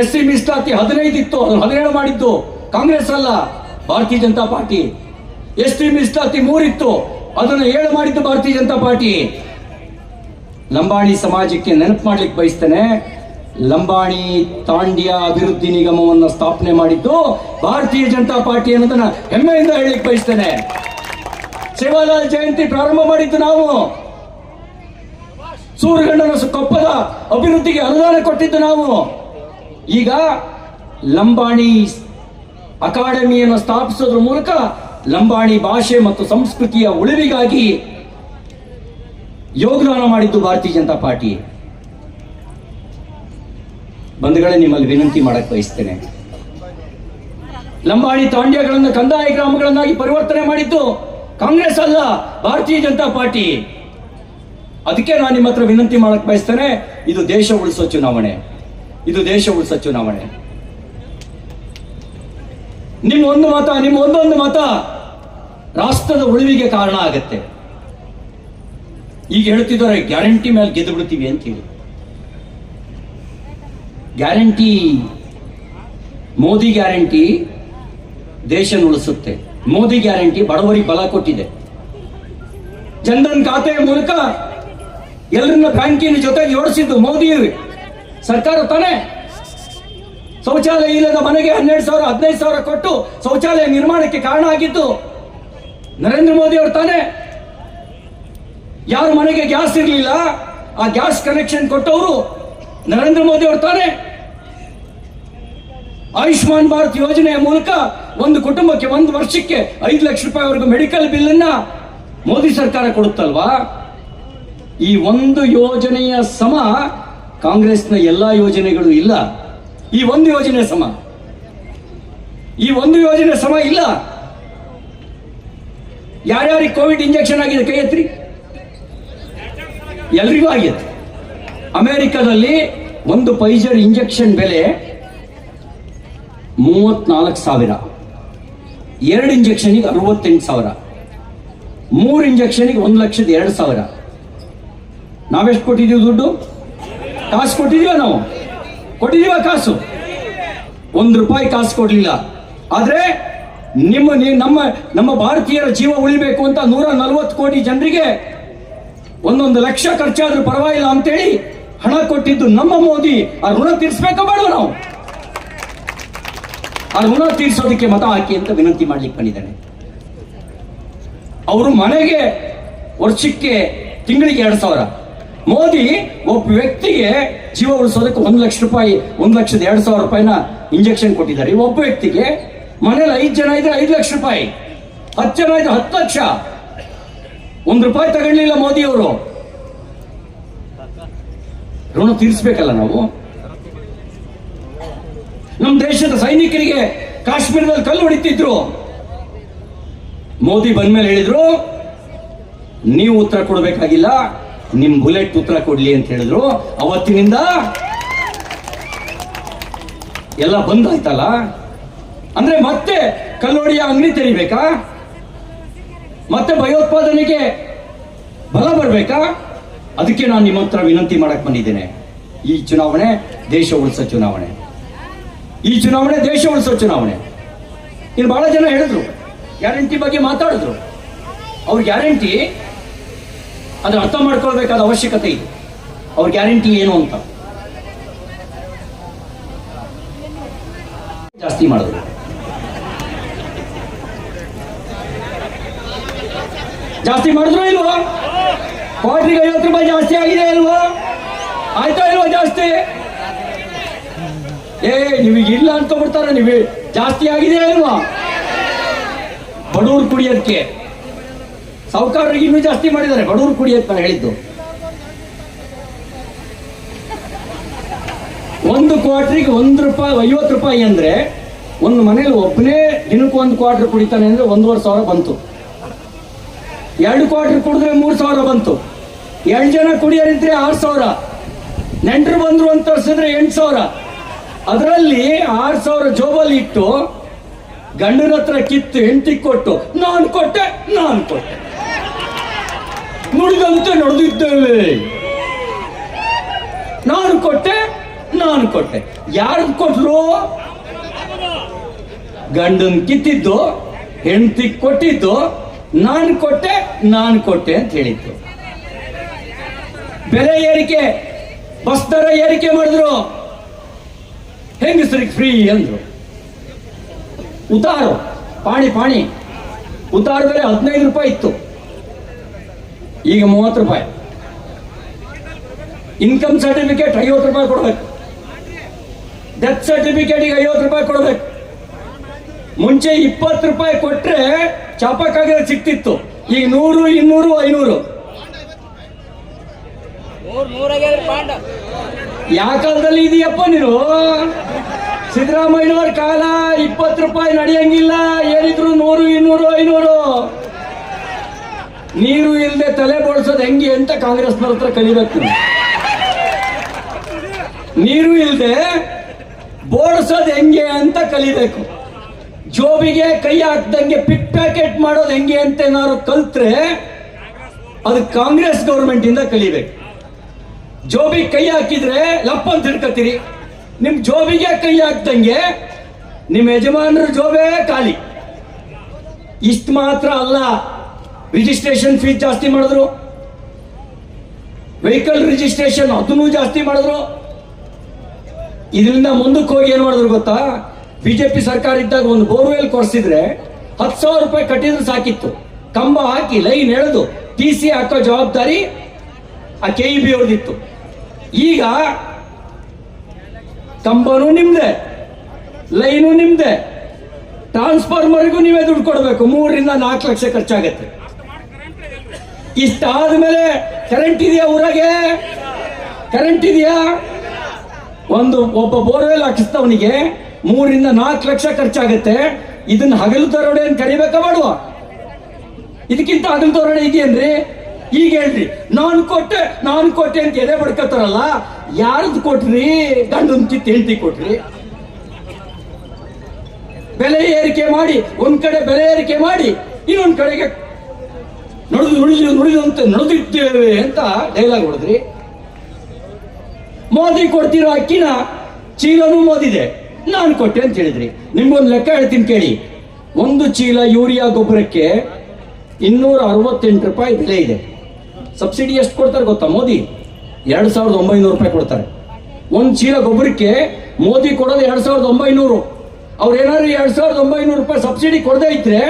SC ಮೀಸಲಾತಿ 15 ಇತ್ತು, 17 ಮಾಡಿದ್ದು ಕಾಂಗ್ರೆಸ್ ಅಲ್ಲ, ಭಾರತೀಯ ಜನತಾ ಪಾರ್ಟಿ. ST ಮೀಸಲಾತಿ 3 ಇತ್ತು, ಅದನ್ನ 7 ಮಾಡಿದ್ದು ಭಾರತೀಯ ಜನತಾ ಪಾರ್ಟಿ. ಲಂಬಾಣಿ ಸಮಾಜಕ್ಕೆ ನೆನಪು ಮಾಡ್ಲಿಕ್ಕೆ ಬಯಸ್ತೇನೆ, ಲಂಬಾಣಿ ತಾಂಡ್ಯ ಅಭಿವೃದ್ಧಿ ನಿಗಮವನ್ನು ಸ್ಥಾಪನೆ ಮಾಡಿದ್ದು ಭಾರತೀಯ ಜನತಾ ಪಾರ್ಟಿ ಅನ್ನೋದನ್ನ ಹೆಮ್ಮೆಯಿಂದ ಹೇಳಲಿಕ್ಕೆ ಬಯಸ್ತೇನೆ. ಸೇವಾಲಾಲ್ ಜಯಂತಿ ಪ್ರಾರಂಭ ಮಾಡಿದ್ದು ನಾವು. ಸೂರಗಣ್ಣನ ಕೊಪ್ಪದ ಅಭಿವೃದ್ಧಿಗೆ ಅನುದಾನ ಕೊಟ್ಟಿದ್ದು ನಾವು. ಈಗ ಲಂಬಾಣಿ ಅಕಾಡೆಮಿಯನ್ನು ಸ್ಥಾಪಿಸೋದ್ರ ಮೂಲಕ ಲಂಬಾಣಿ ಭಾಷೆ ಮತ್ತು ಸಂಸ್ಕೃತಿಯ ಉಳಿವಿಗಾಗಿ ಯೋಗದಾನ ಮಾಡಿದ್ದು ಭಾರತೀಯ ಜನತಾ ಪಾರ್ಟಿ. ಬಂಧುಗಳೇ, ನಿಮ್ಮಲ್ಲಿ ವಿನಂತಿ ಮಾಡಕ್ ಬಯಸ್ತೇನೆ, ಲಂಬಾಣಿ ತಾಂಡ್ಯಗಳನ್ನು ಕಂದಾಯ ಗ್ರಾಮಗಳನ್ನಾಗಿ ಪರಿವರ್ತನೆ ಮಾಡಿದ್ದು ಕಾಂಗ್ರೆಸ್ ಅಲ್ಲ, ಭಾರತೀಯ ಜನತಾ ಪಾರ್ಟಿ. ಅದಕ್ಕೆ ನಾನು ನಿಮ್ಮ ಹತ್ರ ವಿನಂತಿ ಮಾಡಕ್ ಬಯಸ್ತೇನೆ, ಇದು ದೇಶ ಉಳಿಸೋ ಚುನಾವಣೆ, ಇದು ದೇಶ ಉಳಿಸೋ ಚುನಾವಣೆ. ನಿಮ್ಮ ಒಂದೊಂದು ಮತ ರಾಷ್ಟ್ರದ ಉಳಿವಿಗೆ ಕಾರಣ ಆಗತ್ತೆ. ಈಗ ಹೇಳ್ತಿದ್ದಾರೆ ಗ್ಯಾರಂಟಿ ಮೇಲೆ ಗೆದ್ದು ಬಿಡ್ತೀವಿ ಅಂತ ಹೇಳಿ. ಗ್ಯಾರಂಟಿ, ಮೋದಿ ಗ್ಯಾರಂಟಿ ದೇಶ ಉಳಿಸುತ್ತೆ. ಮೋದಿ ಗ್ಯಾರಂಟಿ ಬಡವರಿಗೆ ಬಲ ಕೊಟ್ಟಿದೆ. ಜನ್ಧನ್ ಖಾತೆಯ ಮೂಲಕ ಎಲ್ಲರನ್ನ ಬ್ಯಾಂಕಿನ ಜೊತೆಗೆ ಜೋಡಿಸಿದ್ದು ಮೋದಿ ಸರ್ಕಾರ ತಾನೇ. ಶೌಚಾಲಯ ಇಲ್ಲದ ಮನೆಗೆ 12,000 15,000 ಕೊಟ್ಟು ಶೌಚಾಲಯ ನಿರ್ಮಾಣಕ್ಕೆ ಕಾರಣ ಆಗಿದ್ದು ನರೇಂದ್ರ ಮೋದಿ ಅವರು ತಾನೇ. ಯಾರ ಮನೆಗೆ ಗ್ಯಾಸ್ ಇರಲಿಲ್ಲ, ಆ ಗ್ಯಾಸ್ ಕನೆಕ್ಷನ್ ಕೊಟ್ಟವರು ನರೇಂದ್ರ ಮೋದಿ ಅವರು ತಾನೇ. ಆಯುಷ್ಮಾನ್ ಭಾರತ್ ಯೋಜನೆಯ ಮೂಲಕ ಒಂದು ಕುಟುಂಬಕ್ಕೆ 1 ವರ್ಷಕ್ಕೆ 5 ಲಕ್ಷ ರೂಪಾಯಿವರೆಗೂ ಮೆಡಿಕಲ್ ಬಿಲ್ ಅನ್ನ ಮೋದಿ ಸರ್ಕಾರ ಕೊಡುತ್ತಲ್ವಾ. ಈ ಒಂದು ಯೋಜನೆಯ ಸಮ ಕಾಂಗ್ರೆಸ್ನ ಎಲ್ಲಾ ಯೋಜನೆಗಳು ಇಲ್ಲ. ಈ ಒಂದು ಯೋಜನೆ ಸಮ, ಈ ಒಂದು ಯೋಜನೆ ಸಮ ಇಲ್ಲ. ಯಾರ್ಯಾರಿಗೆ ಕೋವಿಡ್ ಇಂಜೆಕ್ಷನ್ ಆಗಿದೆ ಕೈ ಎತ್ರಿ. ಎಲ್ರಿಗೂ ಆಗಿದೆ. ಅಮೆರಿಕದಲ್ಲಿ ಒಂದು ಫೈಜರ್ ಇಂಜೆಕ್ಷನ್ ಬೆಲೆ 34,000, 2 ಇಂಜೆಕ್ಷನ್ಗೆ 68,000, 3 ಇಂಜೆಕ್ಷನ್ಗೆ 1,02,000. ನಾವೆಷ್ಟು ಕೊಟ್ಟಿದ್ದೀವಿ ದುಡ್ಡು? ಕಾಸು ಕೊಟ್ಟಿದೀವ ನಾವು? ಕೊಟ್ಟಿದೀವ ಕಾಸು? ₹1 ಕಾಸು ಕೊಡ್ಲಿಲ್ಲ. ಆದ್ರೆ ನಮ್ಮ ಭಾರತೀಯರ ಜೀವ ಉಳಿಬೇಕು ಅಂತ 140 ಕೋಟಿ ಜನರಿಗೆ 1 ಲಕ್ಷ ಖರ್ಚಾದ್ರೂ ಪರವಾಗಿಲ್ಲ ಅಂತೇಳಿ ಹಣ ಕೊಟ್ಟಿದ್ದು ನಮ್ಮ ಮೋದಿ. ಆ ಋಣ ತೀರ್ಸ್ಬೇಕ ಬೇಡ? ನಾವು ಆ ಋಣ ತೀರ್ಸೋದಕ್ಕೆ ಮತ ಹಾಕಿ ಅಂತ ವಿನಂತಿ ಮಾಡ್ಲಿಕ್ಕೆ ಬಂದಿದ್ದಾನೆ. ಅವರು ಮನೆಗೆ ವರ್ಷಕ್ಕೆ ತಿಂಗಳಿಗೆ 2,000. ಮೋದಿ ಒಬ್ಬ ವ್ಯಕ್ತಿಗೆ ಜೀವ ಉಳಿಸೋದಕ್ಕೆ ₹1 ಲಕ್ಷ, ₹1,02,000 ಇಂಜೆಕ್ಷನ್ ಕೊಟ್ಟಿದ್ದಾರೆ. ಒಬ್ಬ ವ್ಯಕ್ತಿಗೆ ಮನೇಲಿ 5 ಜನ ಇದ್ರೆ ₹5 ಲಕ್ಷ, 10 ಜನ ಇದ್ರೆ 10 ಲಕ್ಷ. ₹1 ತಗೊಳ್ಳಿಲ್ಲ ಮೋದಿ ಅವರು. ಋಣ ತೀರಿಸಬೇಕಲ್ಲ ನಾವು. ನಮ್ಮ ದೇಶದ ಸೈನಿಕರಿಗೆ ಕಾಶ್ಮೀರದಲ್ಲಿ ಕಲ್ಲು ಹೊಡಿತಿದ್ರು. ಮೋದಿ ಬಂದ್ಮೇಲೆ ಹೇಳಿದ್ರು, ನೀವು ಉತ್ತರ ಕೊಡಬೇಕಾಗಿಲ್ಲ, ನಿಮ್ ಬುಲೆಟ್ ಉತ್ತರ ಕೊಡ್ಲಿ ಅಂತ ಹೇಳಿದ್ರು. ಅವತ್ತಿನಿಂದ ಎಲ್ಲ ಬಂದಾಯ್ತಲ್ಲ. ಅಂದ್ರೆ ಮತ್ತೆ ಕಲ್ಲೋಡಿಯ ಅಂಗಡಿ ತೆರಿಬೇಕಾ? ಮತ್ತೆ ಭಯೋತ್ಪಾದನೆಗೆ ಬಲ ಬರ್ಬೇಕಾ? ಅದಕ್ಕೆ ನಾನು ನಿಮ್ಮ ಹತ್ರ ವಿನಂತಿ ಮಾಡಕ್ ಬಂದಿದ್ದೇನೆ. ಈ ಚುನಾವಣೆ ದೇಶ ಉಳಿಸೋ ಚುನಾವಣೆ. ಈ ಚುನಾವಣೆ ದೇಶ ಉಳಿಸೋ ಚುನಾವಣೆ. ಇನ್ನು ಬಹಳ ಜನ ಹೇಳಿದ್ರು, ಗ್ಯಾರಂಟಿ ಬಗ್ಗೆ ಮಾತಾಡಿದ್ರು. ಅವ್ರ ಗ್ಯಾರಂಟಿ ಅದನ್ನ ಅರ್ಥ ಮಾಡ್ಕೊಳ್ಬೇಕಾದ ಅವಶ್ಯಕತೆ ಇದೆ. ಅವ್ರ ಗ್ಯಾರಂಟಿ ಏನು ಅಂತ ಜಾಸ್ತಿ ಮಾಡಿದ್ರು. ಜಾಸ್ತಿ ಮಾಡಿದ್ರು ಇಲ್ವೋ? ಕ್ವಾರ್ಟ್ರಿಗೆ ₹50 ಜಾಸ್ತಿ ಆಗಿದೆ ಇಲ್ವೋ? ಆಯ್ತಾ ಇಲ್ವೋ ಜಾಸ್ತಿ? ನಿಮಗೆ ಇಲ್ಲ ಅನ್ಕೊಂಡ್ಬಿಡ್ತಾರ. ನೀವು ಜಾಸ್ತಿ ಆಗಿದೆ ಇಲ್ವಾ? ಬಡವರು ಕುಡಿಯೋದಕ್ಕೆ ಸಾಹುಕಾರರಿಗೆ ಇನ್ನೂ ಜಾಸ್ತಿ ಮಾಡಿದ್ದಾರೆ. ಬಡವರು ಕುಡಿಯೋದಕ್ಕೆ ನಾನು ಹೇಳಿದ್ದು. 1 ಕ್ವಾರ್ಟ್ರಿಗೆ ₹1 ₹50 ಅಂದ್ರೆ ಒಂದು ಮನೇಲಿ ಒಬ್ಬನೇ ದಿನಕ್ಕೆ 1 ಕ್ವಾರ್ಟರ್ ಕುಡಿತಾನೆ ಅಂದ್ರೆ ₹1,500 ಬಂತು. 2 ಕ್ವಾರ್ಟರ್ ಕುಡಿದ್ರೆ ₹3,000 ಬಂತು. 2 ಜನ ಕುಡಿಯೋರಿದ್ರೆ ₹6,000. ನೆಂಟರು ಬಂದ್ರು ಅಂತ ತೋರಿಸಿದ್ರೆ ₹8,000. ಅದರಲ್ಲಿ ₹6,000 ಜೋಬಲ್ಲಿ ಇಟ್ಟು ಗಂಡನ ಹತ್ರ ಕಿತ್ತು ಹೆಂಡತಿ ಕೊಟ್ಟು ನಾನು ಕೊಟ್ಟೆ ನುಡಿದಂತೆ ನಡೆದಿದ್ದೇವೆ. ನಾನು ಕೊಟ್ಟೆ ಯಾರು ಕೊಟ್ರು? ಗಂಡನ್ ಕಿತ್ತಿದ್ದು, ಹೆಂಡತಿ ಕೊಟ್ಟಿದ್ದು, ನಾನು ಕೊಟ್ಟೆ ಅಂತ ಹೇಳಿದ್ದು. ಬೆಲೆ ಏರಿಕೆ, ಬಸ್ ದರ ಏರಿಕೆ ಮಾಡಿದ್ರು. ಹೆಂಗಸರಿಗೆ ಫ್ರೀ ಅಂದ್ರು. ಉತಾರು ಪಾಣಿ ಉತಾರ ಬೆಲೆ ₹15 ಇತ್ತು, ಈಗ ₹30. ಇನ್ಕಮ್ ಸರ್ಟಿಫಿಕೇಟ್ ₹50 ಕೊಡ್ಬೇಕು. ಡೆತ್ ಸರ್ಟಿಫಿಕೇಟಿಗೆ ₹50 ಕೊಡ್ಬೇಕು. ಮುಂಚೆ ₹20 ಕೊಟ್ರೆ ಚಾಪಕ್ಕಾಗ ಸಿಕ್ತಿತ್ತು. ಈಗ 100, 200, 500. ಯಾವ ಕಾಲದಲ್ಲಿ ಇದೆಯಪ್ಪ ನೀನು? ಸಿದ್ದರಾಮಯ್ಯನವ್ರ ಕಾಲ ₹20 ನಡೆಯಂಗಿಲ್ಲ. ಏನಿದ್ರು 100, 200, 500. ನೀರು ಇಲ್ಲದೆ ತಲೆ ಬೋಳ್ಸೋದು ಹೆಂಗೆ ಅಂತ ಕಾಂಗ್ರೆಸ್ನವ್ರ ಹತ್ರ ಕಲಿಬೇಕು. ನೀರು ಇಲ್ಲದೆ ಬೋಳ್ಸೋದು ಹೆಂಗೆ ಅಂತ ಕಲಿಬೇಕು. ಜೋಬಿಗೆ ಕೈ ಹಾಕ್ದಂಗೆ ಪಿಕ್ ಪ್ಯಾಕೆಟ್ ಮಾಡೋದು ಹೆಂಗೆ ಅಂತ ಏನಾದ್ರು ಕಲ್ತ್ರೆ ಅದು ಕಾಂಗ್ರೆಸ್ ಗೌರ್ಮೆಂಟ್ ಇಂದ ಕಲಿಬೇಕು. ಜೋಬಿಗೆ ಕೈ ಹಾಕಿದ್ರೆ ಲಪ್ಪ ಅಂತ ಹಿಡ್ಕತ್ತೀರಿ. ನಿಮ್ ಜೋಬಿಗೆ ಕೈ ಹಾಕ್ದಂಗೆ ನಿಮ್ ಯಜಮಾನರ ಜೋಬೇ ಖಾಲಿ. ಇಷ್ಟು ಮಾತ್ರ ಅಲ್ಲ, ರಿಜಿಸ್ಟ್ರೇಷನ್ ಫೀಸ್ ಜಾಸ್ತಿ ಮಾಡಿದ್ರು. ವೆಹಿಕಲ್ ರಿಜಿಸ್ಟ್ರೇಷನ್ ಅದನ್ನು ಜಾಸ್ತಿ ಮಾಡಿದ್ರು. ಇದರಿಂದ ಮುಂದಕ್ಕೆ ಹೋಗಿ ಏನ್ ಮಾಡಿದ್ರು ಗೊತ್ತಾ? ಬಿಜೆಪಿ ಸರ್ಕಾರ ಇದ್ದಾಗ ಒಂದು ಬೋರ್ವೆಲ್ ಕೊಡಿಸಿದ್ರೆ ₹10,000 ಕಟ್ಟಿದ್ರು ಸಾಕಿತ್ತು. ಕಂಬ ಹಾಕಿ ಲೈನ್ ಎಳೆದು TC ಹಾಕೋ ಜವಾಬ್ದಾರಿ ಆ KEB ಅವ್ರದಿತ್ತು. ಈಗ ಕಂಬನೂ ನಿಮ್ದೆ, ಲೈನು ನಿಮ್ದೆ, ಟ್ರಾನ್ಸ್ಫಾರ್ಮರ್ಗೂ ನೀವೇ ದುಡ್ಡು ಕೊಡಬೇಕು. 3 ರಿಂದ 4 ಲಕ್ಷ ಖರ್ಚಾಗತ್ತೆ. ಇಷ್ಟಾದ್ಮೇಲೆ ಕರೆಂಟ್ ಇದೆಯಾ ಊರಾಗೆ? ಕರೆಂಟ್ ಇದೆಯಾ? ಒಬ್ಬ ಬೋರ್ವೆಲ್ ಹಾಕಿಸ್ತವನಿಗೆ 3 ರಿಂದ 4 ಲಕ್ಷ ಖರ್ಚಾಗತ್ತೆ. ಇದನ್ನ ಹಗಲು ದರೋಡೆ ಅಂತ ಕರಿಬೇಕಾ ಮಾಡುವ? ಇದಕ್ಕಿಂತ ಹಗಲು ದರೋಡೆ ಇದೆಯೇನ್ರಿ? ಈಗ ಹೇಳ್ರಿ, ನಾನು ಕೊಟ್ಟೆ ಅಂತ ಎದೆ ಬಡ್ಕತ್ತಾರಲ್ಲ, ಯಾರದ್ದು ಕೊಟ್ರಿ? ಗಂಡನ ಕಿತ್ತು ಹೆಂಡತಿ ಕೊಟ್ರಿ. ಬೆಲೆ ಏರಿಕೆ ಮಾಡಿ, ಒಂದ್ ಕಡೆ ಬೆಲೆ ಏರಿಕೆ ಮಾಡಿ, ಇನ್ನೊಂದ್ ಕಡೆಗೆ ನುಡಿದಂತೆ ನಡೆದಿದ್ದೇವೆ ಅಂತ ಡೈಲಾಗ್ ಹೊಡೆದ್ರಿ. ಮೋದಿ ಕೊಡ್ತಿರೋ ಅಕ್ಕಿನ ಚೀಲನೂ ಮೋದಿದೆ, ನಾನು ಕೊಟ್ಟೆ ಅಂತ ಹೇಳಿದ್ರಿ. ನಿಮ್ಗೊಂದು ಲೆಕ್ಕ ಹೇಳ್ತೀನಿ ಕೇಳಿ. ಒಂದು ಚೀಲ ಯೂರಿಯಾ ಗೊಬ್ಬರಕ್ಕೆ 268 ರೂಪಾಯಿ ಬೆಲೆ ಇದೆ. ಸಬ್ಸಿಡಿ ಎಷ್ಟು ಕೊಡ್ತಾರೆ ಗೊತ್ತಾ? ಮೋದಿ 2900 ರೂಪಾಯಿ ಕೊಡ್ತಾರೆ. ಒಂದು ಚೀಲ ಗೊಬ್ಬರಕ್ಕೆ ಮೋದಿ ಕೊಡೋದು 2900. ಅವ್ರು ಏನಾದ್ರು 2900 ರೂಪಾಯಿ ಸಬ್ಸಿಡಿ ಕೊಡದೇ ಇದ್ರೆ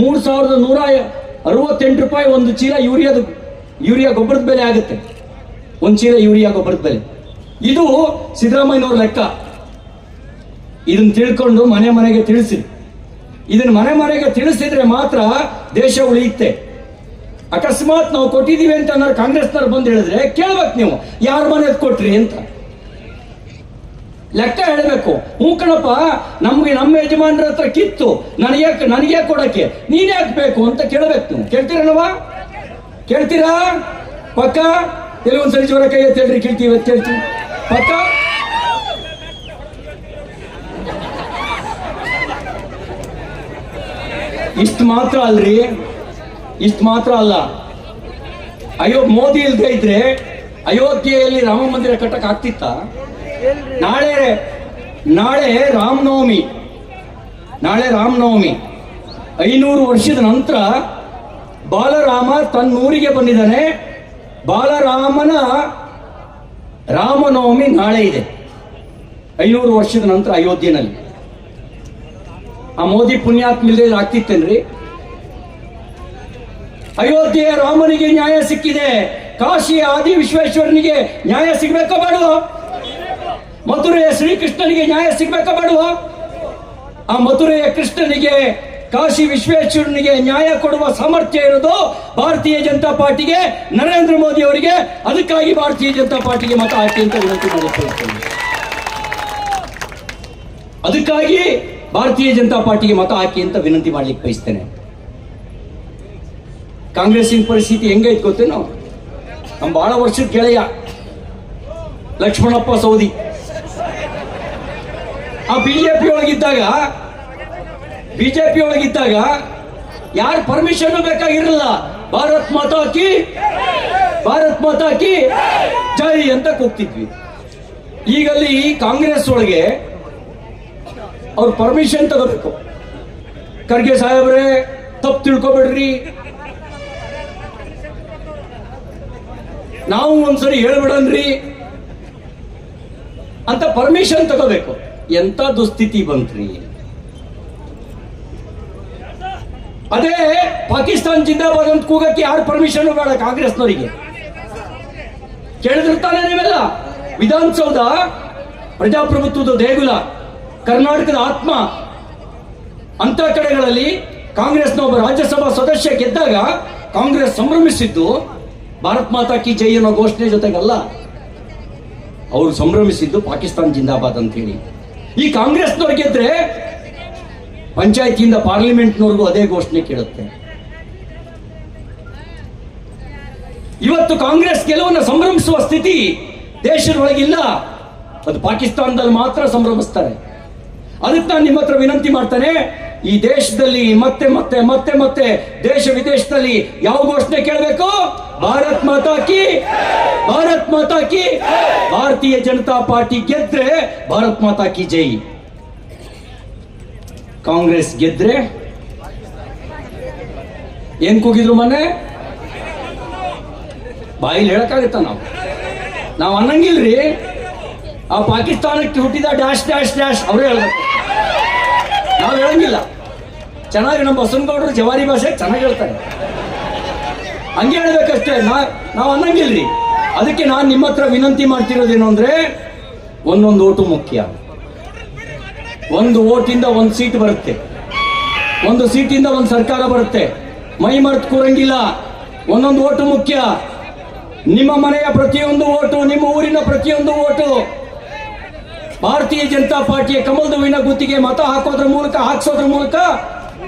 3168 ರೂಪಾಯಿ ಒಂದು ಚೀಲ ಯೂರಿಯಾ ಗೊಬ್ಬರದ ಬೆಲೆ ಆಗುತ್ತೆ. ಒಂದು ಚೀಲ ಯೂರಿಯಾ ಗೊಬ್ಬರದ ಬೆಲೆ. ಇದು ಸಿದ್ದರಾಮಯ್ಯನವ್ರ ಲೆಕ್ಕ. ಇದನ್ನ ತಿಳ್ಕೊಂಡು ಮನೆ ಮನೆಗೆ ತಿಳಿಸಿ. ಇದನ್ನ ಮನೆ ಮನೆಗೆ ತಿಳಿಸಿದ್ರೆ ಮಾತ್ರ ದೇಶ ಉಳಿಯುತ್ತೆ. ಅಕಸ್ಮಾತ್ ನಾವು ಕೊಟ್ಟಿದೀವಿ ಅಂತ ಅನ್ನೋ ಕಾಂಗ್ರೆಸ್ನವ್ರು ಬಂದು ಹೇಳಿದ್ರೆ ಕೇಳ್ಬೇಕು, ನೀವು ಯಾರ ಮನೆಗೆ ಕೊಟ್ರಿ ಅಂತ ಲೆಕ್ಕ ಹೇಳಬೇಕು. ಹ್ಞೂ ಕಣಪ್ಪ, ನಮ್ಗೆ ನಮ್ಮ ಯಜಮಾನ್ರ ಹತ್ರ ಕಿತ್ತು ನನಗೆ ಕೊಡಕ್ಕೆ ನೀನ್ ಯಾಕೆ ಬೇಕು ಅಂತ ಕೇಳಬೇಕು. ನೀವು ಕೇಳ್ತೀರನವಾ? ಕೇಳ್ತೀರಾ? ಪಕ್ಕ ಕೆಲವೊಂದ್ಸರಿ ಜೋರ ಕೈ ಎತ್ತೇಳ್ರಿ, ಕೇಳ್ತೀವಿ ಪಕ್ಕ. ಇಷ್ಟು ಮಾತ್ರ ಅಲ್ರಿ, ಇಷ್ಟು ಮಾತ್ರ ಅಲ್ಲ. ಮೋದಿ ಇಲ್ದೇ ಇದ್ರೆ ಅಯೋಧ್ಯೆಯಲ್ಲಿ ರಾಮ ಮಂದಿರ ಕಟ್ಟಕ್ ಆಗ್ತಿತ್ತ? ನಾಳೆ ರಾಮನವಮಿ. 500 ವರ್ಷದ ನಂತರ ಬಾಲರಾಮ ತನ್ನೂರಿಗೆ ಬಂದಿದ್ದಾನೆ. ಬಾಲರಾಮನ ರಾಮನವಮಿ ನಾಳೆ ಇದೆ. 500 ವರ್ಷದ ನಂತರ ಅಯೋಧ್ಯೆಯಲ್ಲಿ. ಆ ಮೋದಿ ಪುಣ್ಯಾತ್ಮ ಇಲ್ಲದೆ ಆಗ್ತಿತ್ತೇನ್ರಿ? ಅಯೋಧ್ಯೆಯ ರಾಮನಿಗೆ ನ್ಯಾಯ ಸಿಕ್ಕಿದೆ. ಕಾಶಿಯ ಆದಿ ವಿಶ್ವೇಶ್ವರನಿಗೆ ನ್ಯಾಯ ಸಿಗ್ಬೇಕೋ ಬೇಡವ? ಮಥುರೆಯ ಶ್ರೀಕೃಷ್ಣನಿಗೆ ನ್ಯಾಯ ಸಿಗ್ಬೇಕೋ ಬೇಡವ? ಆ ಮಥುರೆಯ ಕೃಷ್ಣನಿಗೆ, ಕಾಶಿ ವಿಶ್ವೇಶ್ವರನಿಗೆ ನ್ಯಾಯ ಕೊಡುವ ಸಾಮರ್ಥ್ಯ ಇರೋದು ಭಾರತೀಯ ಜನತಾ ಪಾರ್ಟಿಗೆ, ನರೇಂದ್ರ ಮೋದಿ ಅವರಿಗೆ. ಅದಕ್ಕಾಗಿ ಭಾರತೀಯ ಜನತಾ ಪಾರ್ಟಿಗೆ ಮತ ಹಾಕಿ ಅಂತ ವಿನಂತಿ ಮಾಡಿಕೊಳ್ಳುತ್ತೇನೆ. ಅದಕ್ಕಾಗಿ ಭಾರತೀಯ ಜನತಾ ಪಾರ್ಟಿಗೆ ಮತ ಹಾಕಿ ಅಂತ ವಿನಂತಿ ಮಾಡ್ಲಿಕ್ಕೆ ಬಯಸ್ತೇನೆ. ಕಾಂಗ್ರೆಸ್ಸಿನ ಪರಿಸ್ಥಿತಿ ಹೆಂಗೈತೆ ಗೊತ್ತೇನೋ? ನಮ್ಮ ಬಹಳ ವರ್ಷದ ಗೆಳೆಯ ಲಕ್ಷ್ಮಣಪ್ಪ ಸೌದಿ ಆ ಬಿಜೆಪಿ ಒಳಗಿದ್ದಾಗ ಯಾರ ಪರ್ಮಿಷನ್ ಬೇಕಾಗಿರಲಿಲ್ಲ. ಭಾರತ್ ಮಾತಾ ಕಿ ಜೈ ಅಂತ ಕೂಗ್ತಿದ್ವಿ. ಈಗಲ್ಲಿ ಕಾಂಗ್ರೆಸ್ ಒಳಗೆ ಅವ್ರ ಪರ್ಮಿಷನ್ ತಗೋಬೇಕು. ಖರ್ಗೆ ಸಾಹೇಬ್ರೆ ತಪ್ಪು ತಿಳ್ಕೊಬೇಡ್ರಿ, ನಾವು ಒಂದ್ಸರಿ ಹೇಳ್ಬಿಡನ್ರಿ ಅಂತ ಪರ್ಮಿಷನ್ ತಗೋಬೇಕು. ಎಂತ ದುಸ್ಥಿತಿ ಬಂತ್ರಿ. ಅದೇ ಪಾಕಿಸ್ತಾನ್ ಜಿಂದಾಬಾದ್ ಅಂತ ಕೂಗಕ್ಕೆ ಯಾರು ಪರ್ಮಿಷನ್ ಬೇಡ ಕಾಂಗ್ರೆಸ್ನವರಿಗೆ. ಕೇಳಿದಿರ್ತಾನೆ ನೀವೆಲ್ಲ. ವಿಧಾನಸೌಧ ಪ್ರಜಾಪ್ರಭುತ್ವದ ದೇಗುಲ, ಕರ್ನಾಟಕದ ಆತ್ಮ. ಅಂತ ಕಡೆಗಳಲ್ಲಿ ಕಾಂಗ್ರೆಸ್ನ ಒಬ್ಬ ರಾಜ್ಯಸಭಾ ಸದಸ್ಯ ಗೆದ್ದಾಗ ಕಾಂಗ್ರೆಸ್ ಸಂಭ್ರಮಿಸಿದ್ದು ಭಾರತ್ ಮಾತಾ ಕಿ ಜೈ ಅನ್ನೋ ಘೋಷಣೆ ಜೊತೆಗಲ್ಲ. ಅವರು ಸಂಭ್ರಮಿಸಿದ್ದು ಪಾಕಿಸ್ತಾನ್ ಜಿಂದಾಬಾದ್ ಅಂತ ಹೇಳಿ. ಈ ಕಾಂಗ್ರೆಸ್ನವ್ರು ಗೆದ್ರೆ ಪಂಚಾಯತಿಯಿಂದ ಪಾರ್ಲಿಮೆಂಟ್ನವರೆಗೂ ಅದೇ ಘೋಷಣೆ ಕೇಳುತ್ತೆ. ಇವತ್ತು ಕಾಂಗ್ರೆಸ್ ಗೆಲುವನ್ನು ಸಂಭ್ರಮಿಸುವ ಸ್ಥಿತಿ ದೇಶದೊಳಗಿಲ್ಲ. ಅದು ಪಾಕಿಸ್ತಾನದಲ್ಲಿ ಮಾತ್ರ ಸಂಭ್ರಮಿಸ್ತಾರೆ. ಅದಕ್ಕೆ ನಾನು ನಿಮ್ಮ ಹತ್ರ ವಿನಂತಿ ಮಾಡ್ತಾನೆ, ಈ ದೇಶದಲ್ಲಿ ಮತ್ತೆ ಮತ್ತೆ ಮತ್ತೆ ಮತ್ತೆ ದೇಶ ವಿದೇಶದಲ್ಲಿ ಯಾವ ಘೋಷಣೆ ಕೇಳಬೇಕು? ಭಾರತ್ ಮಾತಾ ಕಿ, ಭಾರತ್ ಮಾತಾ ಕಿ. ಭಾರತೀಯ ಜನತಾ ಪಾರ್ಟಿ ಗೆದ್ರೆ ಭಾರತ್ ಮಾತಾ ಕಿ ಜೈ. ಕಾಂಗ್ರೆಸ್ ಗೆದ್ರೆ ಏನ್ ಕೂಗಿದ್ರು ಮೊನ್ನೆ? ಬಾಯಿಲಿ ಹೇಳಕ್ಕಾಗತ್ತ? ನಾವು ಅನ್ನಂಗಿಲ್ರಿ. ಆ ಪಾಕಿಸ್ತಾನಕ್ಕೆ ಹುಟ್ಟಿದ ಡ್ಯಾಶ್ ಡ್ಯಾಶ್ ಡ್ಯಾಶ್ ಅವರೇ ಹೇಳ್ಬೇಕು, ನಾವು ಹೇಳಂಗಿಲ್ಲ. ಚೆನ್ನಾಗಿ ನಮ್ಮ ಬಸವನಗೌಡರು ಜವಾರಿ ಭಾಷೆ ಚೆನ್ನಾಗಿ ಹೇಳ್ತಾರೆ, ಹಂಗೆ ಹೇಳ್ಬೇಕಷ್ಟೇ. ನಾವು ಅನ್ನಂಗಿಲ್ರಿ. ಅದಕ್ಕೆ ನಾನು ನಿಮ್ಮ ಹತ್ರ ವಿನಂತಿ ಮಾಡ್ತಿರೋದೇನು ಅಂದ್ರೆ, ಒಂದೊಂದು ಓಟು ಮುಖ್ಯ. ಒಂದು ಓಟಿಂದ ಒಂದು ಸೀಟ್ ಬರುತ್ತೆ, ಒಂದು ಸೀಟಿಂದ ಒಂದು ಸರ್ಕಾರ ಬರುತ್ತೆ. ಮೈ ಮರೆತು ಕೂರಂಗಿಲ್ಲ. ಒಂದೊಂದು ಓಟು ಮುಖ್ಯ. ನಿಮ್ಮ ಮನೆಯ ಪ್ರತಿಯೊಂದು ಓಟು, ನಿಮ್ಮ ಊರಿನ ಪ್ರತಿಯೊಂದು ಓಟು ಭಾರತೀಯ ಜನತಾ ಪಾರ್ಟಿಯ ಕಮಲದ ಹೂವಿನ ಗುತ್ತಿಗೆ ಮತ ಹಾಕ್ಸೋದ್ರ ಮೂಲಕ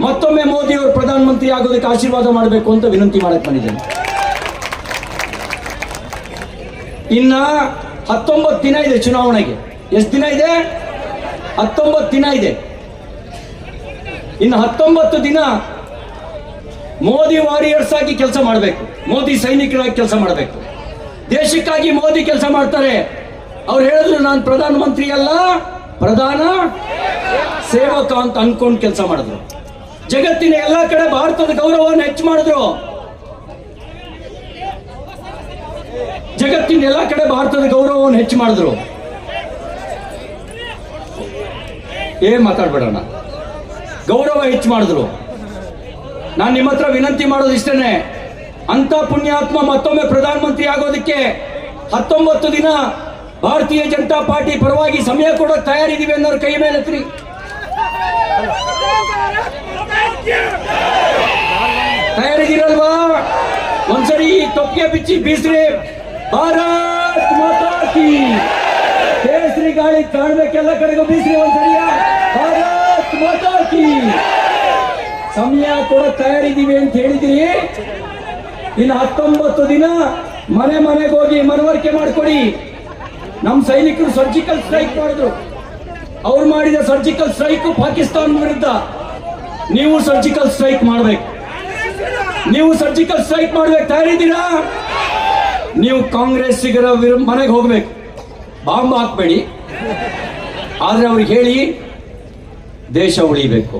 ಮತ್ತೊಮ್ಮೆ ಮೋದಿ ಅವರು ಪ್ರಧಾನಮಂತ್ರಿ ಆಗೋದಕ್ಕೆ ಆಶೀರ್ವಾದ ಮಾಡಬೇಕು ಅಂತ ವಿನಂತಿ ಮಾಡಕ್ ಬಂದಿದ್ದೇನೆ. ಇನ್ನ 19 ದಿನ ಇದೆ ಚುನಾವಣೆಗೆ. ಎಷ್ಟು ದಿನ ಇದೆ? 19 ದಿನ ಇದೆ. ಇನ್ನು 19 ದಿನ ಮೋದಿ ವಾರಿಯರ್ಸ್ ಆಗಿ ಕೆಲಸ ಮಾಡಬೇಕು, ಮೋದಿ ಸೈನಿಕರಾಗಿ ಕೆಲಸ ಮಾಡಬೇಕು. ದೇಶಕ್ಕಾಗಿ ಮೋದಿ ಕೆಲಸ ಮಾಡ್ತಾರೆ, ಅವ್ರು ಹೇಳಿದ್ರು ನಾನು ಪ್ರಧಾನಮಂತ್ರಿ ಅಲ್ಲ, ಪ್ರಧಾನ ಸೇವಕ ಅಂತ ಅನ್ಕೊಂಡು ಕೆಲಸ ಮಾಡಿದ್ರು. ಜಗತ್ತಿನ ಎಲ್ಲಾ ಕಡೆ ಭಾರತದ ಗೌರವವನ್ನು ಹೆಚ್ಚು ಮಾಡಿದ್ರು. ಜಗತ್ತಿನ ಎಲ್ಲಾ ಕಡೆ ಭಾರತದ ಗೌರವವನ್ನು ಹೆಚ್ಚು ಮಾಡಿದ್ರು. ಏನ್ ಮಾತಾಡ್ಬೇಡಣ, ಗೌರವ ಹೆಚ್ಚು ಮಾಡಿದ್ರು. ನಾನು ನಿಮ್ಮ ಹತ್ರ ವಿನಂತಿ ಮಾಡೋದು ಇಷ್ಟೇನೆ, ಅಂತ ಪುಣ್ಯಾತ್ಮ ಮತ್ತೊಮ್ಮೆ ಪ್ರಧಾನಮಂತ್ರಿ ಆಗೋದಕ್ಕೆ 19 ದಿನ ಭಾರತೀಯ ಜನತಾ ಪಾರ್ಟಿ ಪರವಾಗಿ ಸಮಯ ಕೊಡೋಕೆ ತಯಾರಿದ್ದೀವಿ ಅನ್ನೋರು ಕೈ ಮೇಲೆ ಎತ್ತಿ. ತಯಾರಿದ್ದೀರಲ್ವಾ? ಒಂದ್ಸರಿ ತೊಪ್ಪಿಗೆ ಬಿಚ್ಚಿ ಬೀಸ್ರಿ ಭಾರತ್ ಮಾತಾ ಕಿ ಕೇಸರಿ ಗಾಳಿ ಕಾಣ್ಬೇಕೆಲ್ಲ ಕಡೆಗೂ ಬೀಸ್ರಿ ಒಂದ್ಸರಿಯ ಭಾರತ್ ಮಾತಾ ಕಿ. ಸಮಯ ಕೊಡೋಕೆ ತಯಾರಿದ್ದೀವಿ ಅಂತ ಹೇಳಿದಿರಿ. ಇನ್ನು 19 ದಿನ ಮನೆ ಮನೆಗೆ ಹೋಗಿ ಮನವರಿಕೆ ಮಾಡಿಕೊಡಿ. ನಮ್ಮ ಸೈನಿಕರು ಸರ್ಜಿಕಲ್ ಸ್ಟ್ರೈಕ್ ಮಾಡಿದ್ರು. ಅವ್ರು ಮಾಡಿದ ಸರ್ಜಿಕಲ್ ಸ್ಟ್ರೈಕ್ ಪಾಕಿಸ್ತಾನ ವಿರುದ್ಧ. ನೀವು ಸರ್ಜಿಕಲ್ ಸ್ಟ್ರೈಕ್ ಮಾಡ್ಬೇಕು. ನೀವು ಸರ್ಜಿಕಲ್ ಸ್ಟ್ರೈಕ್ ಮಾಡ್ಬೇಕು. ತಯಾರಿದ್ದೀರಾ? ನೀವು ಕಾಂಗ್ರೆಸ್ಸಿಗರ ಮನೆಗೆ ಹೋಗ್ಬೇಕು. ಬಾಂಬ್ ಹಾಕ್ಬೇಡಿ, ಆದ್ರೆ ಅವ್ರಿಗೆ ಹೇಳಿ ದೇಶ ಉಳಿಬೇಕು.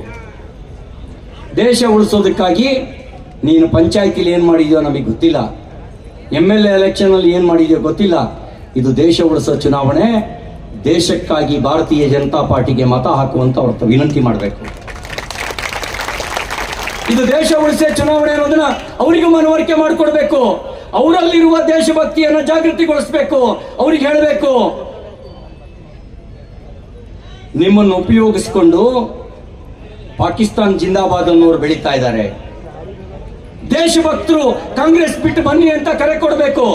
ದೇಶ ಉಳಿಸೋದಕ್ಕಾಗಿ ನೀನು ಪಂಚಾಯತಿಲಿ ಏನ್ ಮಾಡಿದ್ಯೋ ನಮಗೆ ಗೊತ್ತಿಲ್ಲ, MLA ಎಲೆಕ್ಷನ್ ಅಲ್ಲಿ ಏನ್ ಮಾಡಿದ್ಯೋ ಗೊತ್ತಿಲ್ಲ. ಇದು ದೇಶ ಉಳಿಸೋ ಚುನಾವಣೆ. ದೇಶಕ್ಕಾಗಿ ಭಾರತೀಯ ಜನತಾ ಪಾರ್ಟಿಗೆ ಮತ ಹಾಕುವಂತ ಅವ್ರ ವಿನಂತಿ ಮಾಡಬೇಕು. ಇದು ದೇಶ ಉಳಿಸೋ ಚುನಾವಣೆ ಅನ್ನೋದನ್ನ ಅವರಿಗೂ ಮನವರಿಕೆ ಮಾಡಿಕೊಡ್ಬೇಕು. ಅವರಲ್ಲಿರುವ ದೇಶಭಕ್ತಿಯನ್ನ ಜಾಗೃತಿಗೊಳಿಸಬೇಕು. ಅವ್ರಿಗೆ ಹೇಳಬೇಕು, ನಿಮ್ಮನ್ನು ಉಪಯೋಗಿಸಿಕೊಂಡು ಪಾಕಿಸ್ತಾನ್ ಜಿಂದಾಬಾದ್ ಅನ್ನೋರು ಬೆಳೀತಾ ಇದ್ದಾರೆ. ದೇಶಭಕ್ತರು ಕಾಂಗ್ರೆಸ್ ಬಿಟ್ಟು ಬನ್ನಿ ಅಂತ ಕರೆ ಕೊಡಬೇಕು.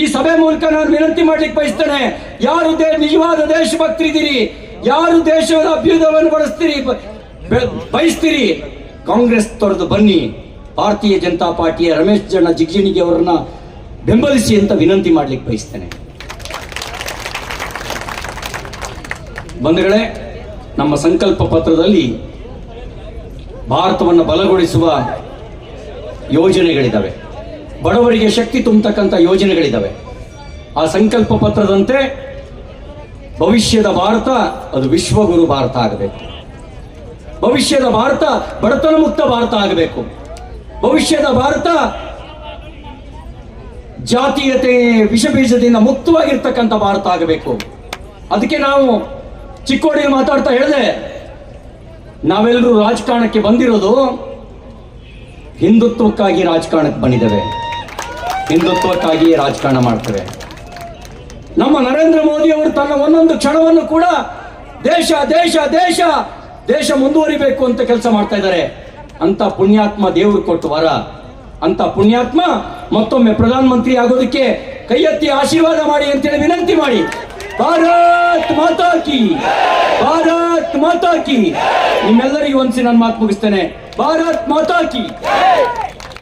ಈ ಸಭೆ ಮೂಲಕ ನಾನು ವಿನಂತಿ ಮಾಡ್ಲಿಕ್ಕೆ ಬಯಸ್ತೇನೆ, ಯಾರು ನಿಜವಾದ ದೇಶಭಕ್ತರಿದ್ದೀರಿ, ಯಾರು ದೇಶದ ಅಭ್ಯುದಯವನ್ನು ಬಯಸ್ತೀರಿ, ಕಾಂಗ್ರೆಸ್ ತೊರೆದು ಬನ್ನಿ. ಭಾರತೀಯ ಜನತಾ ಪಾರ್ಟಿಯ ರಮೇಶ್ ಜಿಗಜಿಣಗಿ ಅವರನ್ನ ಬೆಂಬಲಿಸಿ ಅಂತ ವಿನಂತಿ ಮಾಡ್ಲಿಕ್ಕೆ ಬಯಸ್ತೇನೆ. ಬಂಧುಗಳೇ, ನಮ್ಮ ಸಂಕಲ್ಪ ಪತ್ರದಲ್ಲಿ ಭಾರತವನ್ನು ಬಲಗೊಳಿಸುವ ಯೋಜನೆಗಳಿದ್ದಾವೆ, ಬಡವರಿಗೆ ಶಕ್ತಿ ತುಂಬತಕ್ಕಂಥ ಯೋಜನೆಗಳಿದ್ದಾವೆ. ಆ ಸಂಕಲ್ಪ ಪತ್ರದಂತೆ ಭವಿಷ್ಯದ ಭಾರತ ಅದು ವಿಶ್ವಗುರು ಭಾರತ ಆಗಬೇಕು. ಭವಿಷ್ಯದ ಭಾರತ ಬಡತನ ಮುಕ್ತ ಭಾರತ ಆಗಬೇಕು. ಭವಿಷ್ಯದ ಭಾರತ ಜಾತೀಯತೆ ವಿಷಬೀಜದಿಂದ ಮುಕ್ತವಾಗಿರ್ತಕ್ಕಂಥ ಭಾರತ ಆಗಬೇಕು. ಅದಕ್ಕೆ ನಾವು ಚಿಕ್ಕೋಡಿಯಲ್ಲಿ ಮಾತಾಡ್ತಾ ಹೇಳಿದೆ, ನಾವೆಲ್ಲರೂ ರಾಜಕಾರಣಕ್ಕೆ ಬಂದಿರೋದು ಹಿಂದುತ್ವಕ್ಕಾಗಿ ರಾಜಕಾರಣಕ್ಕೆ ಬಂದಿದ್ದೇವೆ, ಹಿಂದುತ್ವಕ್ಕಾಗಿ ರಾಜಕಾರಣ ಮಾಡ್ತೇವೆ. ನಮ್ಮ ನರೇಂದ್ರ ಮೋದಿ ಅವರು ತನ್ನ ಒಂದೊಂದು ಕ್ಷಣವನ್ನು ಕೂಡ ದೇಶ ದೇಶ ದೇಶ ದೇಶ ಮುಂದುವರಿಬೇಕು ಅಂತ ಕೆಲಸ ಮಾಡ್ತಾ ಇದ್ದಾರೆ. ಅಂತ ಪುಣ್ಯಾತ್ಮ ದೇವರು ಕೊಟ್ಟು ವರ. ಅಂತ ಪುಣ್ಯಾತ್ಮ ಮತ್ತೊಮ್ಮೆ ಪ್ರಧಾನಮಂತ್ರಿ ಆಗೋದಕ್ಕೆ ಕೈ ಎತ್ತಿ ಆಶೀರ್ವಾದ ಮಾಡಿ ಅಂತೇಳಿ ವಿನಂತಿ ಮಾಡಿ. ಭಾರತ್ ಮಾತಾ ಕಿ, ಭಾರತ್ ಮಾತಾ ಕಿ. ನಿಮ್ಮೆಲ್ಲರಿಗೂ ಒಂದ್ಸಿ ನಾನು ಮಾತು ಮುಗಿಸ್ತೇನೆ. ಭಾರತ್ ಮಾತಾ ಕಿ.